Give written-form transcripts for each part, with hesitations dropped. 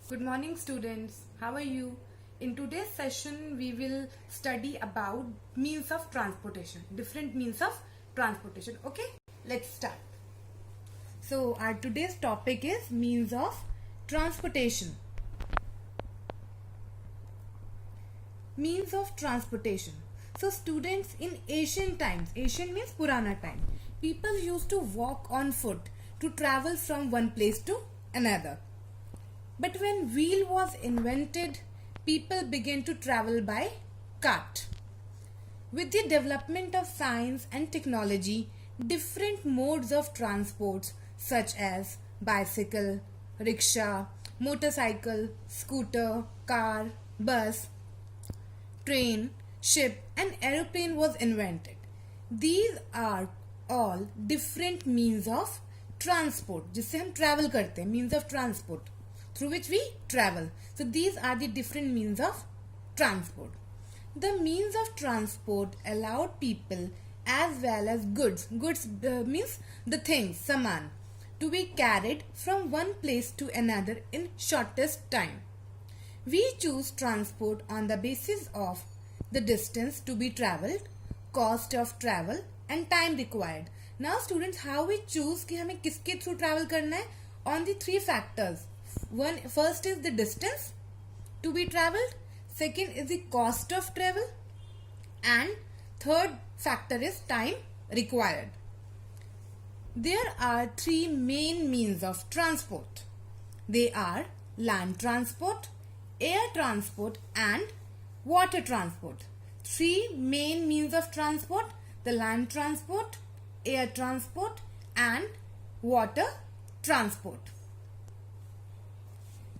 Good morning students, how are you? In today's session we will study about means of transportation, different means of transportation. Okay, let's start. So our today's topic is means of transportation. Means of transportation. So students, in ancient times, ancient means Purana time, people used to walk on foot to travel from one place to another. But when wheel was invented, people began to travel by cart. With the development of science and technology, different modes of transport such as bicycle, rickshaw, motorcycle, scooter, car, bus, train, ship and aeroplane was invented. These are all different means of transport जिससे हम travel करते हैं, means of transport through which we travel. So these are the different means of transport. The means of transport allowed people as well as goods means the things, saman, to be carried from one place to another in shortest time. We choose transport on the basis of the distance to be travelled, cost of travel and time required. Now students, how we choose कि हमें किसके through travel करना है? On the three factors. First is the distance to be travelled, second is the cost of travel and third factor is time required. There are three main means of transport. They are land transport, air transport and water transport. Three main means of transport: the land transport, air transport and water transport.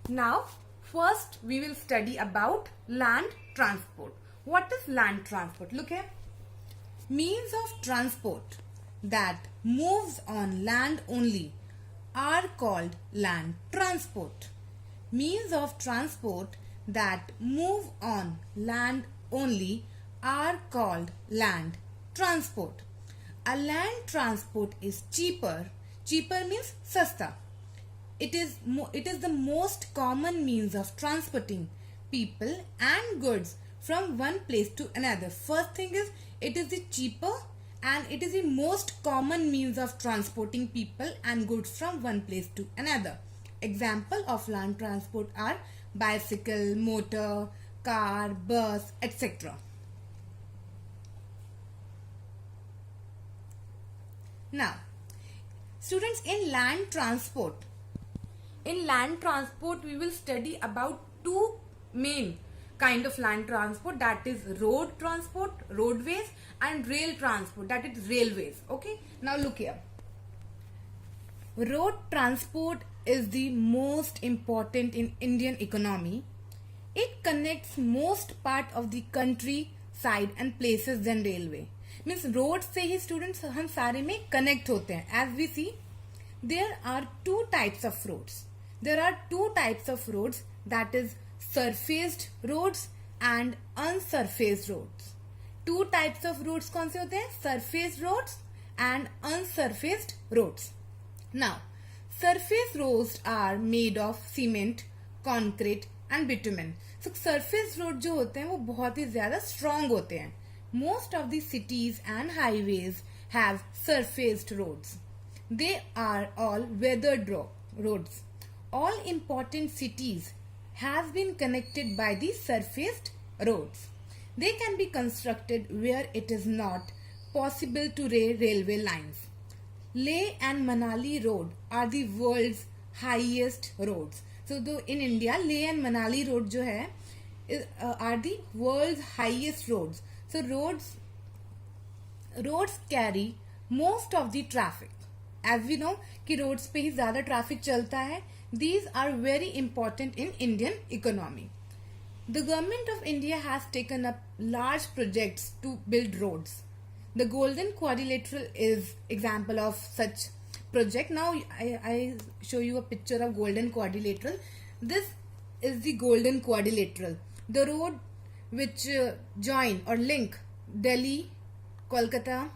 Now first we will study about land transport. What is land transport? Look here. Means of transport that moves on land only are called land transport. Means of transport that move on land only are called land transport. A land transport is cheaper. Cheaper means sasta. It is the most common means of transporting people and goods from one place to another. First thing is, it is the cheaper and it is the most common means of transporting people and goods from one place to another. Example of land transport are bicycle, motor, car, bus, etc. Now, students, in land transport we will study about two main kind of land transport, that is road transport, roadways, and rail transport, that is railways. Okay, now look here. Road transport is the most important in Indian economy. It connects most part of the countryside and places than railway. Means road से ही students हम सारे में connect होते हैं. As we see, there are two types of roads. There are two types of roads, that is surfaced roads and unsurfaced roads. Two types of roads कौन से होते हैं? Surfaced roads and unsurfaced roads. Now, surface roads are made of cement, concrete and bitumen. So surface road जो होते हैं वो बहुत ही ज़्यादा strong होते हैं. Most of the cities and highways have surfaced roads. They are all weathered roads. All important cities have been connected by the surfaced roads. They can be constructed where it is not possible to lay railway lines. Leh and Manali road are the world's highest roads. So though in India, Leh and Manali road जो है are the world's highest roads. So roads carry most of the traffic. As we know कि roads पे ही ज़्यादा traffic चलता है. These are very important in Indian economy. The government of India has taken up large projects to build roads. The Golden Quadrilateral is example of such project. Now I show you a picture of Golden Quadrilateral. This is the Golden Quadrilateral. The road which join or link Delhi, Kolkata,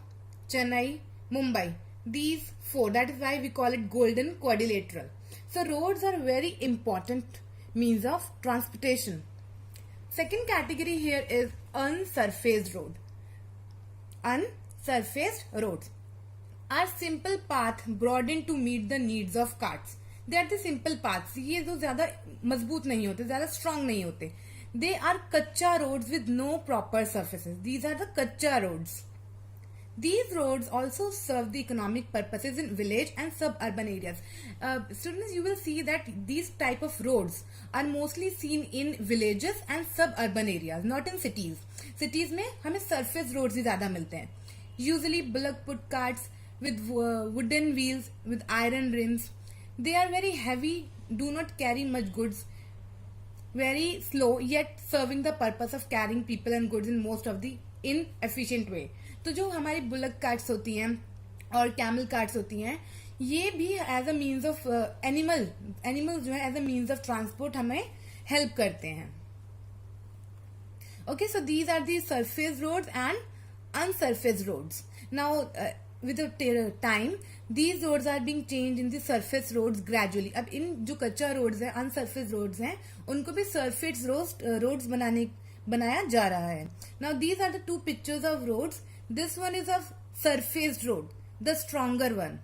Chennai, Mumbai. These four. That is why we call it Golden Quadrilateral. So roads are very important means of transportation. Second category here is unsurfaced road. Unsurfaced roads are simple path broadened to meet the needs of carts. They are the simple paths. ये जो ज़्यादा मजबूत नहीं होते, ज़्यादा strong नहीं होते. They are kacha roads with no proper surfaces. These are the kacha roads. These roads also serve the economic purposes in village and suburban areas. Students, you will see that these type of roads are mostly seen in villages and suburban areas, not in cities. Cities में हमें surface roads ही ज़्यादा मिलते हैं. Usually bullock put carts with wooden wheels with iron rims. They are very heavy, do not carry much goods, very slow, yet serving the purpose of carrying people and goods in most of the inefficient way. तो जो हमारी bullock carts होती हैं और camel carts होती हैं, ये भी as a means of animal जो है as a means of transport हमें हेल्प करते हैं. Okay, so these are the surface roads and unsurfaced roads. Now, with the time, these roads are being changed in the surface roads gradually. अब इन जो कच्चा roads हैं, unsurfaced roads हैं, उनको भी surface roads बनाया जा रहा है. Now, these are the two pictures of roads. This one is of surfaced road, the stronger one.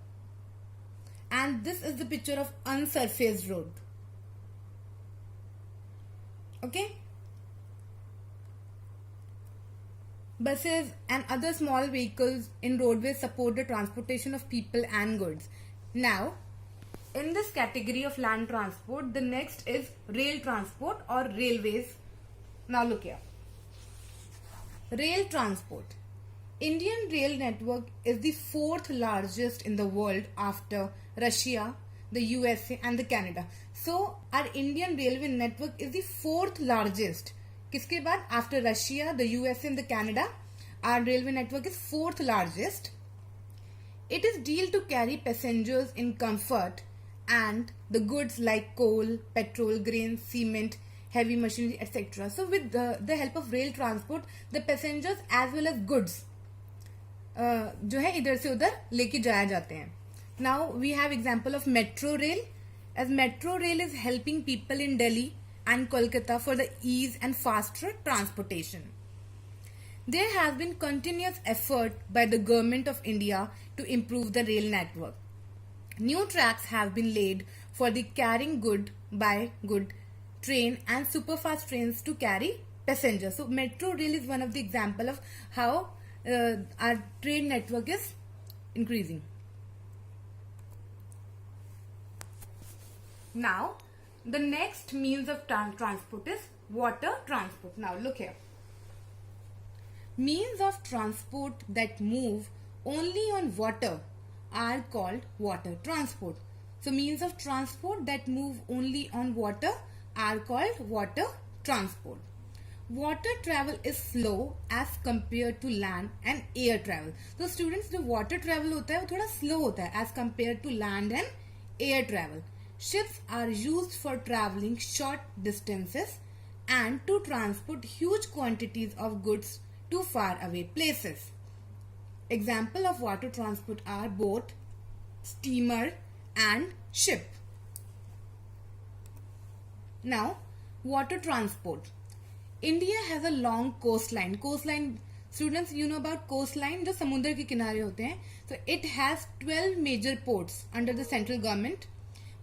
And this is the picture of unsurfaced road. Okay? Buses and other small vehicles in roadways support the transportation of people and goods. Now, in this category of land transport, the next is rail transport or railways. Now look here. Rail transport. Indian rail network is the fourth largest in the world after Russia, the USA and the Canada. So, our Indian railway network is the fourth largest. किसके बाद? After Russia, the USA and the Canada, our railway network is fourth largest. It is dealt to carry passengers in comfort and the goods like coal, petrol, grain, cement, heavy machinery, etc. So with the help of rail transport, the passengers as well as goods जो है इधर से उधर लेके जाया जाते हैं. Now we have example of metro rail, as metro rail is helping people in Delhi and Kolkata for the ease and faster transportation. There has been continuous effort by the government of India to improve the rail network. New tracks have been laid for the carrying good by good train and superfast trains to carry passengers. So metro rail is one of the example of how our train network is increasing. Now, the next means of transport is water transport. Now look here. Means of transport that move only on water are called water transport. So means of transport that move only on water are called water transport. Water travel is slow as compared to land and air travel. So students, जो water travel होता है वो थोड़ा slow होता है as compared to land and air travel. Ships are used for traveling short distances and to transport huge quantities of goods to far away places. Example of water transport are boat, steamer and ship. Now, water transport. India has a long coastline. Coastline, students, you know about coastline, जो समुद्र के किनारे होते हैं. So it has 12 major ports under the central government.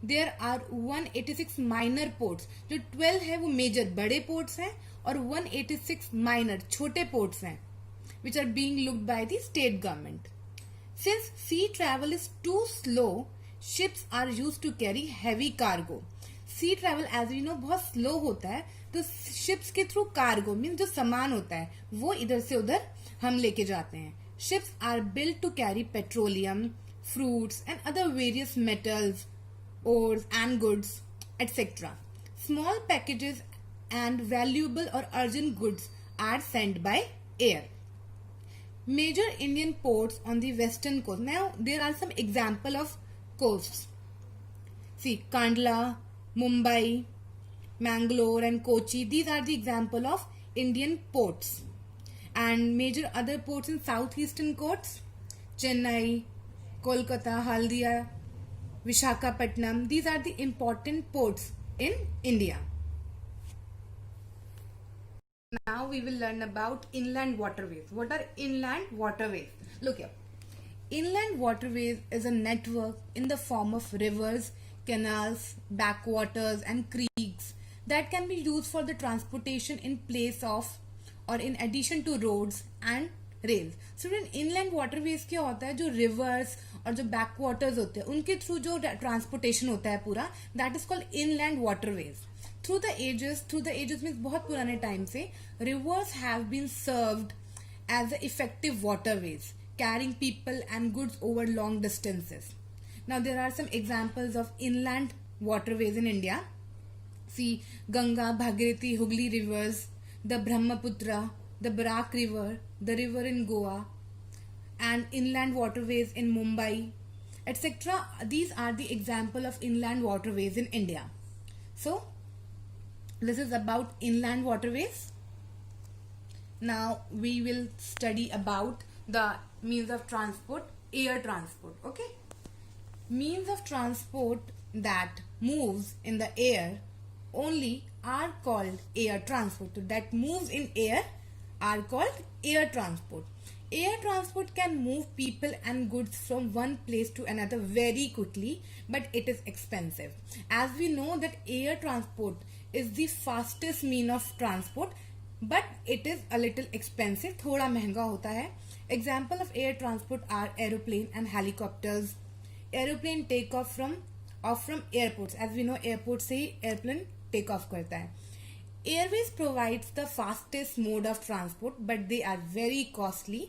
There are 186 minor ports. जो 12 है वो major बड़े ports हैं और 186 minor छोटे ports हैं, which are being looked by the state government. Since sea travel is too slow, ships are used to carry heavy cargo. Sea travel, as we know, बहुत slow होता है, तो ships के through cargo means जो सामान होता है वो इधर से उधर हम लेके जाते हैं. Ships are built to carry petroleum, fruits and other various metals, ores and goods, etc. Small packages and valuable or urgent goods are sent by air. Major Indian ports on the western coast. Now there are some example of coasts. See, Kandla, Mumbai, Mangalore and Kochi. These are the example of Indian ports. And major other ports in southeastern coasts, Chennai, Kolkata, Haldia, Vishakhapatnam. These are the important ports in India. Now we will learn about inland waterways. What are inland waterways? Look here. Inland waterways is a network in the form of rivers, canals, backwaters and creeks that can be used for the transportation in place of or in addition to roads and rails. Student inland waterways क्या होता है? जो reverse और जो backwaters होते हैं उनके through जो ट्रांसपोर्टेशन होता है पूरा, that is called inland waterways. Through the ages means बहुत पुराने टाइम से rivers have been served as a effective waterways carrying people and goods over long distances. Now there are some examples of inland waterways in India. See, Ganga, Bhagirathi, Hooghly rivers, the Brahmaputra, the Barak river, the river in Goa, and inland waterways in Mumbai, etc. These are the example of inland waterways in India. So, this is about inland waterways. Now we will study about the means of transport, air transport. Okay, means of transport that moves in the air only are called air transport. That moves in air are called air transport. Air transport can move people and goods from one place to another very quickly, but it is expensive. As we know that air transport is the fastest mean of transport, but it is a little expensive. थोड़ा महंगा होता है. Example of air transport are aeroplane and helicopters. Aeroplane take off from airports. As we know, airport से ही airplane take off करता है. Airways provides the fastest mode of transport, but they are very costly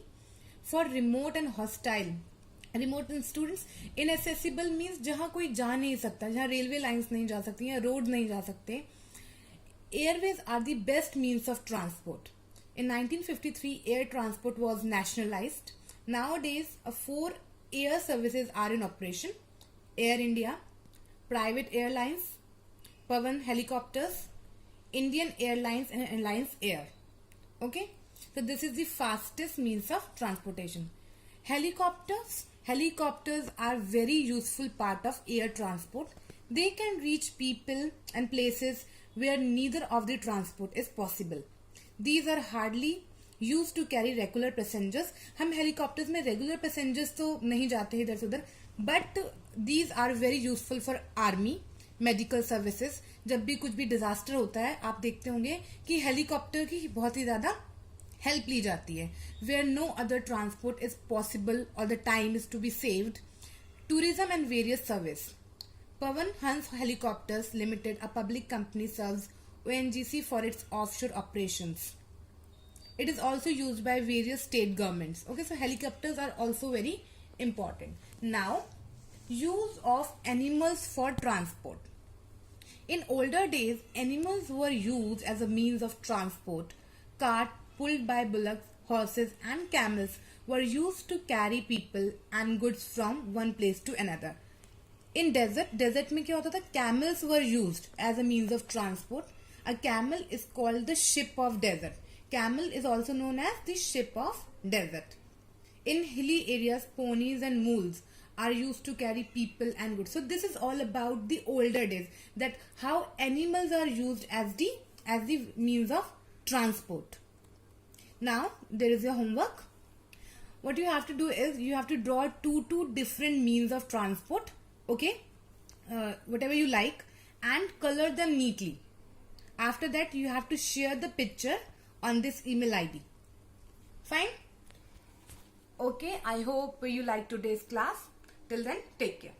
for remote and hostile. Remote and students, inaccessible means जहाँ कोई जा नहीं सकता, जहाँ railway lines नहीं जा सकती, या रोड नहीं जा सकते. Airways are the best means of transport. In 1953, air transport was nationalized. Nowadays, 4 air services are in operation: Air India, private airlines, Pavan helicopters, Indian Airlines and Alliance Air. Okay, so this is the fastest means of transportation. Helicopters are very useful part of air transport. They can reach people and places where neither of the transport is possible. These are hardly used to carry regular passengers. हम helicopters में regular passengers तो नहीं जाते हैं इधर से उधर, but these are very useful for army, medical services. जब भी कुछ भी डिजास्टर होता है आप देखते होंगे कि हेलीकॉप्टर की बहुत ही ज्यादा हेल्प ली जाती है. Where no other transport is possible और the time is to be saved. Tourism and various service. Pavan Hans Helicopters Limited, a public company, serves ONGC for its offshore operations. It is also used by various state governments. Okay, so helicopters are also very important. Now, use of animals for transport. In older days, animals were used as a means of transport. Cart pulled by bullocks, horses and camels were used to carry people and goods from one place to another. In desert में क्या होता था? Camels were used as a means of transport. A camel is called the ship of desert. Camel is also known as the ship of desert. In hilly areas, ponies and mules are used to carry people and goods. So this is all about the older days, that how animals are used as the means of transport. Now there is your homework. What you have to do is you have to draw two different means of transport. Okay, whatever you like, and color them neatly. After that you have to share the picture on this email ID. Fine? Okay, I hope you like today's class. Till then, take care.